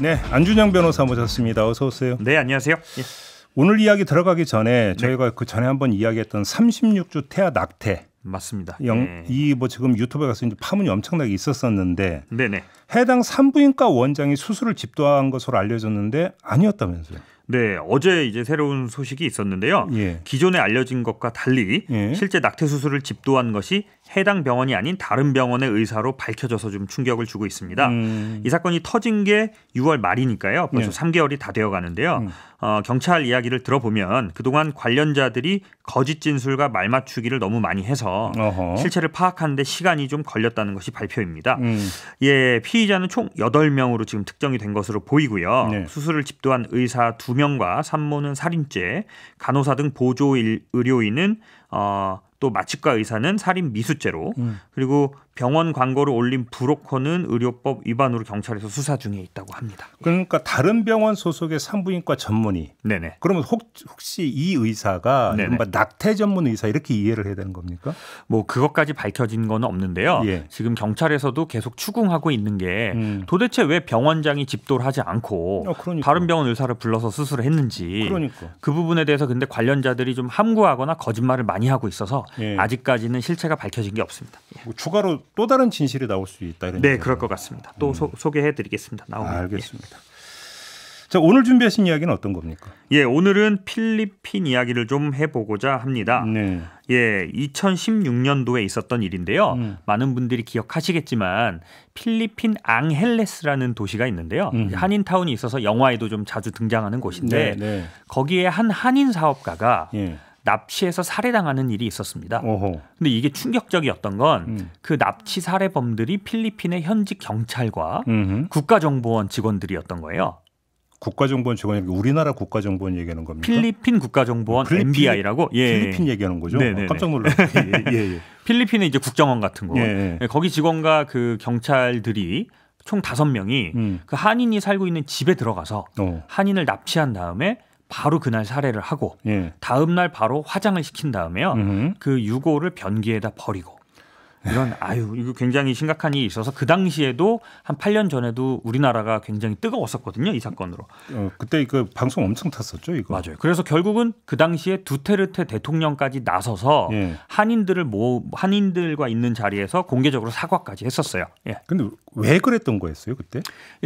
네, 안준영 변호사 모셨습니다. 어서 오세요. 네, 안녕하세요. 예. 오늘 이야기 들어가기 전에 저희가 그 전에 한번 이야기했던 36주 태아 낙태. 맞습니다. 이 뭐 지금 유튜브에 가서 이제 파문이 엄청나게 있었었는데 네네. 해당 산부인과 원장이 수술을 집도한 것으로 알려졌는데 아니었다면서요? 네, 어제 이제 새로운 소식이 있었는데요. 예. 기존에 알려진 것과 달리 실제 낙태 수술을 집도한 것이 해당 병원이 아닌 다른 병원의 의사로 밝혀져서 좀 충격을 주고 있습니다. 이 사건이 터진 게 6월 말이니까요. 벌써 3개월이 다 되어 가는데요. 경찰 이야기를 들어보면 그동안 관련자들이 거짓 진술과 말 맞추기를 너무 많이 해서 실체를 파악하는 데 시간이 좀 걸렸다는 것이 발표입니다. 예, 피의자는 총 8명으로 지금 특정이 된 것으로 보이고요. 네. 수술을 집도한 의사 2명과 산모는 살인죄, 간호사 등 보조 의료인은 또 마취과 의사는 살인 미수죄로 그리고 병원 광고를 올린 브로커는 의료법 위반으로 경찰에서 수사 중에 있다고 합니다. 그러니까 다른 병원 소속의 산부인과 전문의. 네네. 그러면 혹시 이 의사가 낙태 전문 의사 이렇게 이해를 해야 되는 겁니까? 뭐 그것까지 밝혀진 건 없는데요. 예. 지금 경찰에서도 계속 추궁하고 있는 게 도대체 왜 병원장이 집도를 하지 않고 다른 병원 의사를 불러서 수술을 했는지 그 부분에 대해서 근데 관련자들이 좀 함구하거나 거짓말을 많이 하고 있어서 아직까지는 실체가 밝혀진 게 없습니다. 뭐 추가로 또 다른 진실이 나올 수 있다 이런. 네, 그럴 것 같습니다. 또 소개해드리겠습니다. 나오면. 알겠습니다. 자, 오늘 준비하신 이야기는 어떤 겁니까? 예, 오늘은 필리핀 이야기를 좀 해보고자 합니다. 네. 예, 2016년도에 있었던 일인데요. 많은 분들이 기억하시겠지만 필리핀 앙헬레스라는 도시가 있는데요. 한인타운이 있어서 영화에도 좀 자주 등장하는 곳인데 거기에 한 한인 사업가가 납치해서 살해당하는 일이 있었습니다. 근데 이게 충격적이었던 건 그 납치 살해범들이 필리핀의 현직 경찰과 국가정보원 직원들이었던 거예요. 국가정보원 직원이 우리나라 국가정보원 얘기하는 겁니까? 필리핀 국가정보원 MBI라고. 필리핀 얘기하는 거죠? 깜짝 놀랐어요. 필리핀의 이제 국정원 같은 거. 거기 직원과 그 경찰들이 총 5명이 그 한인이 살고 있는 집에 들어가서 한인을 납치한 다음에 바로 그날 살해를 하고 다음 날 바로 화장을 시킨 다음에요. 그 유골을 변기에다 버리고 이런 이거 굉장히 심각한 일이 있어서 그 당시에도 한 8년 전에도 우리나라가 굉장히 뜨거웠었거든요. 이 사건으로. 그때 그 방송 엄청 탔었죠, 이거. 맞아요. 그래서 결국은 그 당시에 두테르테 대통령까지 나서서 한인들과 있는 자리에서 공개적으로 사과까지 했었어요. 근데 왜 그랬던 거였어요, 그때?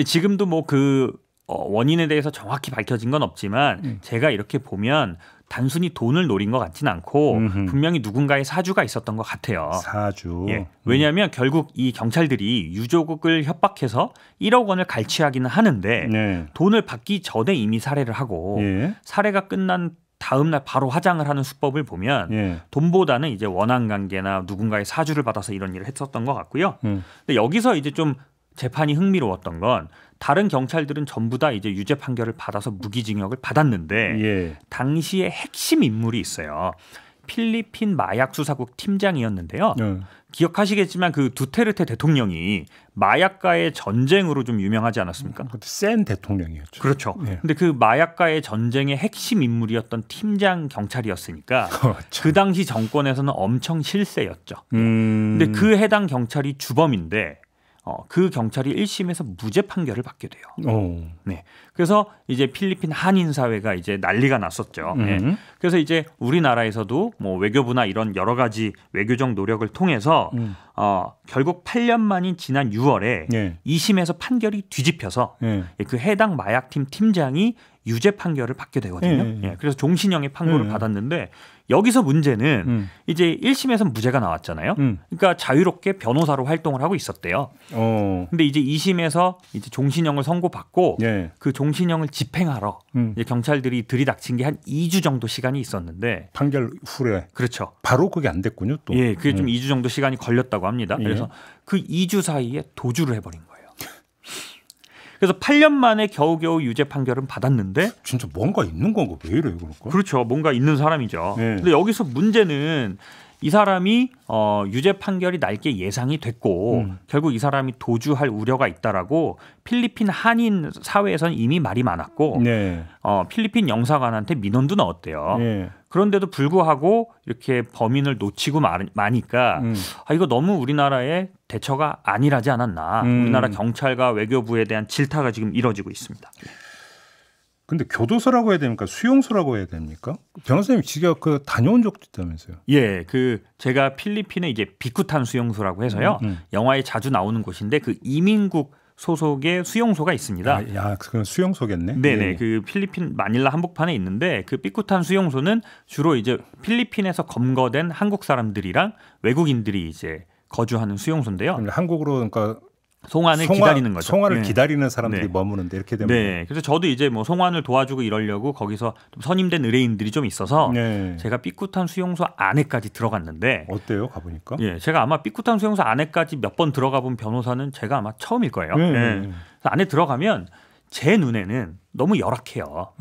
지금도 뭐 그 원인에 대해서 정확히 밝혀진 건 없지만 제가 이렇게 보면 단순히 돈을 노린 것 같지는 않고 분명히 누군가의 사주가 있었던 것 같아요. 사주. 왜냐하면 결국 이 경찰들이 유족을 협박해서 1억 원을 갈취하기는 하는데 돈을 받기 전에 이미 살해를 하고 살해가 끝난 다음 날 바로 화장을 하는 수법을 보면 돈보다는 이제 원한 관계나 누군가의 사주를 받아서 이런 일을 했었던 것 같고요. 근데 여기서 이제 좀 재판이 흥미로웠던 건 다른 경찰들은 전부 다 이제 유죄 판결을 받아서 무기징역을 받았는데 당시에 핵심 인물이 있어요. 필리핀 마약 수사국 팀장이었는데요. 기억하시겠지만 그 두테르테 대통령이 마약과의 전쟁으로 좀 유명하지 않았습니까? 센 대통령이었죠. 그렇죠. 근데 그 마약과의 전쟁의 핵심 인물이었던 팀장 경찰이었으니까 그 당시 정권에서는 엄청 실세였죠. 근데 그 해당 경찰이 주범인데 그 경찰이 1심에서 무죄 판결을 받게 돼요. 네. 그래서 이제 필리핀 한인 사회가 이제 난리가 났었죠. 그래서 이제 우리나라에서도 뭐 외교부나 이런 여러 가지 외교적 노력을 통해서 결국 8년 만인 지난 6월에 2심에서 판결이 뒤집혀서 그 해당 마약팀 팀장이 유죄 판결을 받게 되거든요. 그래서 종신형의 판결을 받았는데 여기서 문제는 이제 1심에서는 무죄가 나왔잖아요. 그러니까 자유롭게 변호사로 활동을 하고 있었대요. 근데 이제 2심에서 이제 종신형을 선고받고 그 종신형을 집행하러 이제 경찰들이 들이닥친 게 한 2주 정도 시간이 있었는데 판결 후에 그렇죠. 바로 그게 안 됐군요. 또. 그게 좀 2주 정도 시간이 걸렸다고 합니다. 그래서 그 2주 사이에 도주를 해버린 거예요. 그래서 8년 만에 겨우겨우 유죄 판결은 받았는데 진짜 뭔가 있는 건가? 왜 이래요, 그럴까? 그렇죠. 뭔가 있는 사람이죠. 근데 여기서 문제는 이 사람이 유죄 판결이 날 게 예상이 됐고 결국 이 사람이 도주할 우려가 있다라고 필리핀 한인 사회에서는 이미 말이 많았고 네. 필리핀 영사관한테 민원도 넣었대요. 네. 그런데도 불구하고 이렇게 범인을 놓치고 마니까 이거 너무 우리나라의 대처가 안일하지 않았나. 우리나라 경찰과 외교부에 대한 질타가 지금 이뤄지고 있습니다. 근데 교도소라고 해야 됩니까? 수용소라고 해야 됩니까? 변호사님 직접 다녀온 적도 있다면서요? 예, 제가 필리핀에 이제 비쿠탄 수용소라고 해서요. 영화에 자주 나오는 곳인데 그 이민국 소속의 수용소가 있습니다. 그건 수용소겠네. 네네, 예. 그 필리핀 마닐라 한복판에 있는데 그 비쿠탄 수용소는 주로 이제 필리핀에서 검거된 한국 사람들이랑 외국인들이 이제 거주하는 수용소인데요. 한국으로 그러니까 기다리는 거죠. 송환을 네. 기다리는 사람들이 네. 머무는데 이렇게 되면. 네. 그래서 저도 이제 뭐 송환을 도와주고 이러려고 거기서 좀 선임된 의뢰인들이 좀 있어서 네. 제가 삐끗한 수용소 안에까지 들어갔는데 어때요? 가보니까? 예, 제가 아마 삐끗한 수용소 안에까지 몇 번 들어가 본 변호사는 제가 아마 처음일 거예요. 네. 예. 그래서 안에 들어가면 제 눈에는 너무 열악해요.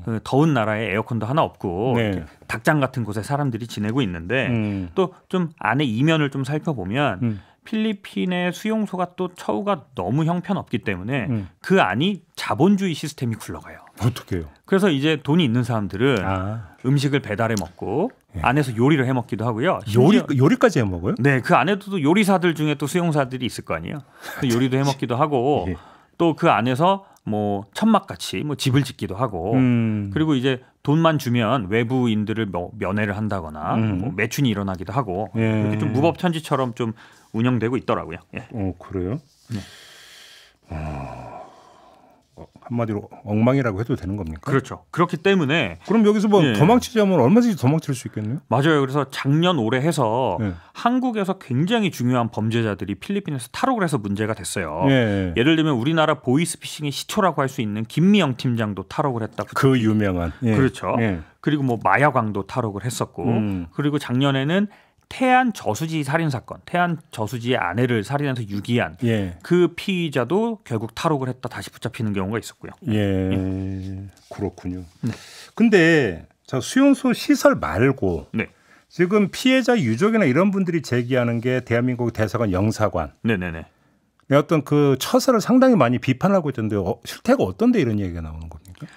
그 더운 나라에 에어컨도 하나 없고 네. 닭장 같은 곳에 사람들이 지내고 있는데 또 좀 안에 이면을 좀 살펴보면 필리핀의 수용소가 또 처우가 너무 형편없기 때문에 그 안이 자본주의 시스템이 굴러가요. 어떻게 해요? 그래서 이제 돈이 있는 사람들은 음식을 배달해 먹고 안에서 요리를 해 먹기도 하고요. 요리까지 해 먹어요? 네, 그 안에도 또 요리사들 중에 또 수용사들이 있을 거 아니에요. 요리도 해 먹기도 하고 예. 또 그 안에서 뭐 천막같이 뭐 집을 짓기도 하고 그리고 이제 돈만 주면 외부인들을 면회를 한다거나 뭐 매춘이 일어나기도 하고 이렇게 좀 무법천지처럼 좀 운영되고 있더라고요. 예. 그래요? 네. 한마디로 엉망이라고 해도 되는 겁니까? 그렇죠. 그렇기 때문에 그럼 여기서 뭐 도망치자면 얼마든지 도망칠 수 있겠네요? 맞아요. 그래서 작년 올해 해서 네. 한국에서 굉장히 중요한 범죄자들이 필리핀에서 탈옥을 해서 문제가 됐어요. 네. 예를 들면 우리나라 보이스피싱의 시초라고 할 수 있는 김미영 팀장도 탈옥을 했다고. 그 유명한. 예. 그렇죠. 예. 그리고 뭐 마야광도 탈옥을 했었고 그리고 작년에는 태안 저수지 살인 사건, 태안 저수지의 아내를 살인해서 유기한 그 피의자도 결국 탈옥을 했다 다시 붙잡히는 경우가 있었고요. 그렇군요. 네. 근데 수용소 시설 말고 지금 피해자 유족이나 이런 분들이 제기하는 게 대한민국 대사관 영사관. 네네네. 어떤 그 처사를 상당히 많이 비판하고 있던데 실태가 어떤데 이런 얘기가 나오는 겁니까?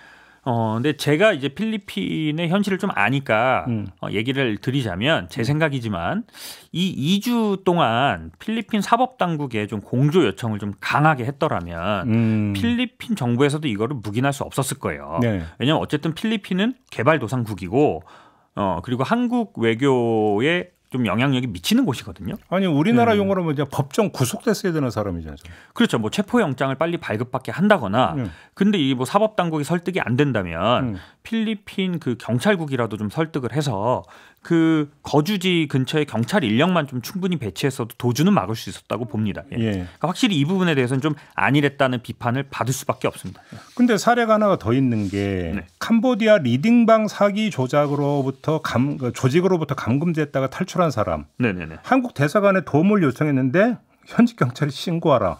근데 제가 이제 필리핀의 현실을 좀 아니까 얘기를 드리자면 제 생각이지만 이 2주 동안 필리핀 사법당국에 좀 공조 요청을 좀 강하게 했더라면 필리핀 정부에서도 이거를 묵인할 수 없었을 거예요. 네. 왜냐하면 어쨌든 필리핀은 개발도상국이고 그리고 한국 외교에 좀 영향력이 미치는 곳이거든요. 아니 우리나라 용어로 이제 법정 구속됐어야 되는 사람이잖아요. 그렇죠. 뭐 체포영장을 빨리 발급받게 한다거나. 근데 이 뭐 사법당국이 설득이 안 된다면 필리핀 그 경찰국이라도 좀 설득을 해서 그 거주지 근처에 경찰 인력만 좀 충분히 배치했어도 도주는 막을 수 있었다고 봅니다. 그러니까 확실히 이 부분에 대해서는 좀 안일했다는 비판을 받을 수밖에 없습니다. 근데 사례가 하나가 더 있는 게 캄보디아 리딩방 사기 조작으로부터 조직으로부터 감금됐다가 탈출한 사람. 네네네. 한국 대사관에 도움을 요청했는데 현지 경찰이 신고하라.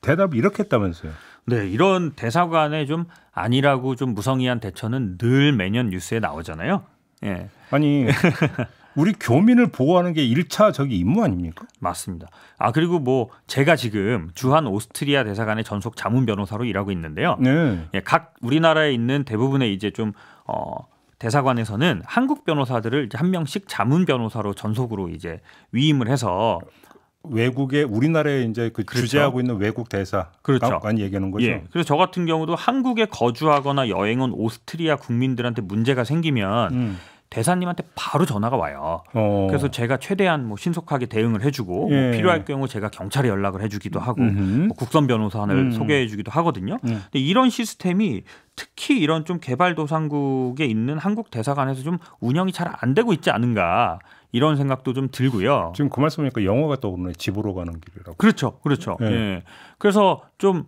대답을 이렇게 했다면서요. 네, 이런 대사관의 좀 안일하고 좀 무성의한 대처는 늘 매년 뉴스에 나오잖아요. 예. 아니 우리 교민을 보호하는 게 1차 임무 아닙니까? 맞습니다. 그리고 뭐 제가 지금 주한 오스트리아 대사관의 전속 자문 변호사로 일하고 있는데요. 각 우리나라에 있는 대부분의 이제 좀 대사관에서는 한국 변호사들을 이제 한 명씩 자문 변호사로 전속으로 이제 위임을 해서 외국에 우리나라에 이제 주재하고 있는 외국 대사 많이 얘기하는 거죠. 그래서 저 같은 경우도 한국에 거주하거나 여행 온 오스트리아 국민들한테 문제가 생기면 대사님한테 바로 전화가 와요. 그래서 제가 최대한 뭐 신속하게 대응을 해주고 뭐 필요할 경우 제가 경찰에 연락을 해주기도 하고 뭐 국선 변호사를 소개해주기도 하거든요. 근데 이런 시스템이 특히 이런 좀 개발도상국에 있는 한국 대사관에서 좀 운영이 잘 안 되고 있지 않은가. 이런 생각도 좀 들고요. 지금 그 말씀이니까 영화가 떠오르네. 집으로 가는 길이라고. 그렇죠. 그래서 좀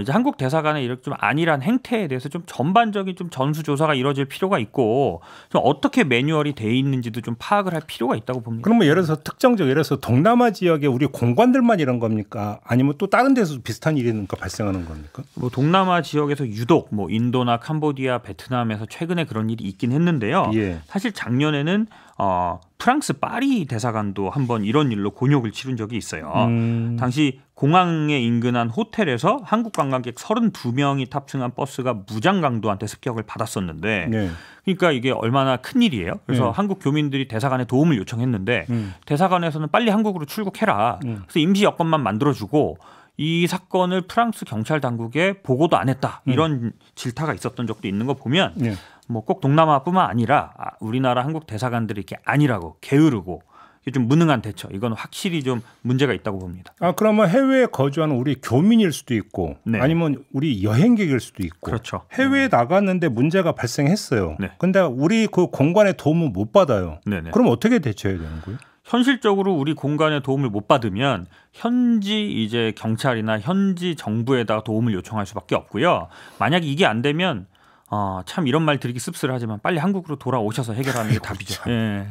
이제 한국 대사관의 이렇게 좀 안일한 행태에 대해서 좀 전반적인 좀 전수조사가 이루어질 필요가 있고 좀 어떻게 매뉴얼이 돼 있는지도 좀 파악을 할 필요가 있다고 봅니다. 그러면 예를 들어서 특정적 예를 들어서 동남아 지역에 우리 공관들만 이런 겁니까? 아니면 또 다른 데서 비슷한 일이 발생하는 겁니까? 뭐 동남아 지역에서 유독 뭐 인도나 캄보디아, 베트남에서 최근에 그런 일이 있긴 했는데요. 사실 작년에는 프랑스 파리 대사관도 한번 이런 일로 곤욕을 치른 적이 있어요. 당시 공항에 인근한 호텔에서 한국 관광객 32명이 탑승한 버스가 무장 강도한테 습격을 받았었는데 네. 그러니까 이게 얼마나 큰 일이에요. 그래서 한국 교민들이 대사관에 도움을 요청했는데 대사관에서는 빨리 한국으로 출국해라. 그래서 임시 여권만 만들어주고 이 사건을 프랑스 경찰 당국에 보고도 안 했다. 이런 질타가 있었던 적도 있는 거 보면 네. 뭐 꼭 동남아뿐만 아니라 우리나라 한국 대사관들이 이렇게 아니라고 게으르고 좀 무능한 대처. 이건 확실히 좀 문제가 있다고 봅니다. 그러면 해외에 거주하는 우리 교민일 수도 있고 네. 아니면 우리 여행객일 수도 있고 그렇죠. 해외에 나갔는데 문제가 발생했어요. 그런데 네. 우리 그 공관의 도움을 못 받아요. 네네. 그럼 어떻게 대처해야 되는 거예요? 현실적으로 우리 공간의 도움을 못 받으면 현지 이제 경찰이나 현지 정부에다가 도움을 요청할 수밖에 없고요. 만약 이게 안 되면 참 이런 말 드리기 씁쓸하지만 빨리 한국으로 돌아오셔서 해결하는 게 답이죠. 예.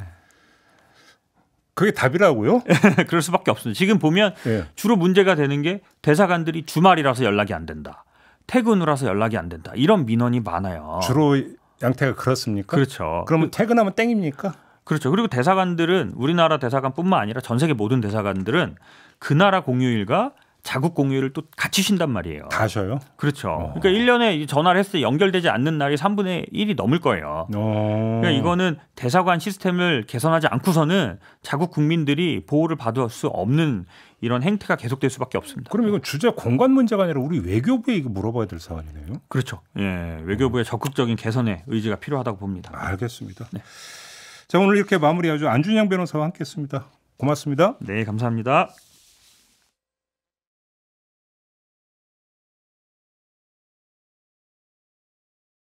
그게 답이라고요? 그럴 수밖에 없습니다. 지금 보면 예. 주로 문제가 되는 게 대사관들이 주말이라서 연락이 안 된다. 퇴근 후라서 연락이 안 된다. 이런 민원이 많아요. 주로 양태가 그렇습니까? 그렇죠. 그러면 퇴근하면 땡입니까? 그렇죠. 그리고 대사관들은 우리나라 대사관뿐만 아니라 전 세계 모든 대사관들은 그 나라 공휴일과 자국 공휴일을 또 같이 쉰단 말이에요. 다 쉬어요? 그렇죠. 그러니까 1년에 전화를 했을 때 연결되지 않는 날이 3분의 1이 넘을 거예요. 그러니까 이거는 대사관 시스템을 개선하지 않고서는 자국 국민들이 보호를 받을 수 없는 이런 행태가 계속될 수밖에 없습니다. 그럼 이건 주재 공관 문제가 아니라 우리 외교부에 이거 물어봐야 될 사안이네요. 그렇죠. 예, 외교부의 적극적인 개선의 의지가 필요하다고 봅니다. 알겠습니다. 네. 자, 오늘 이렇게 마무리하죠. 안준영 변호사와 함께했습니다. 고맙습니다. 네, 감사합니다.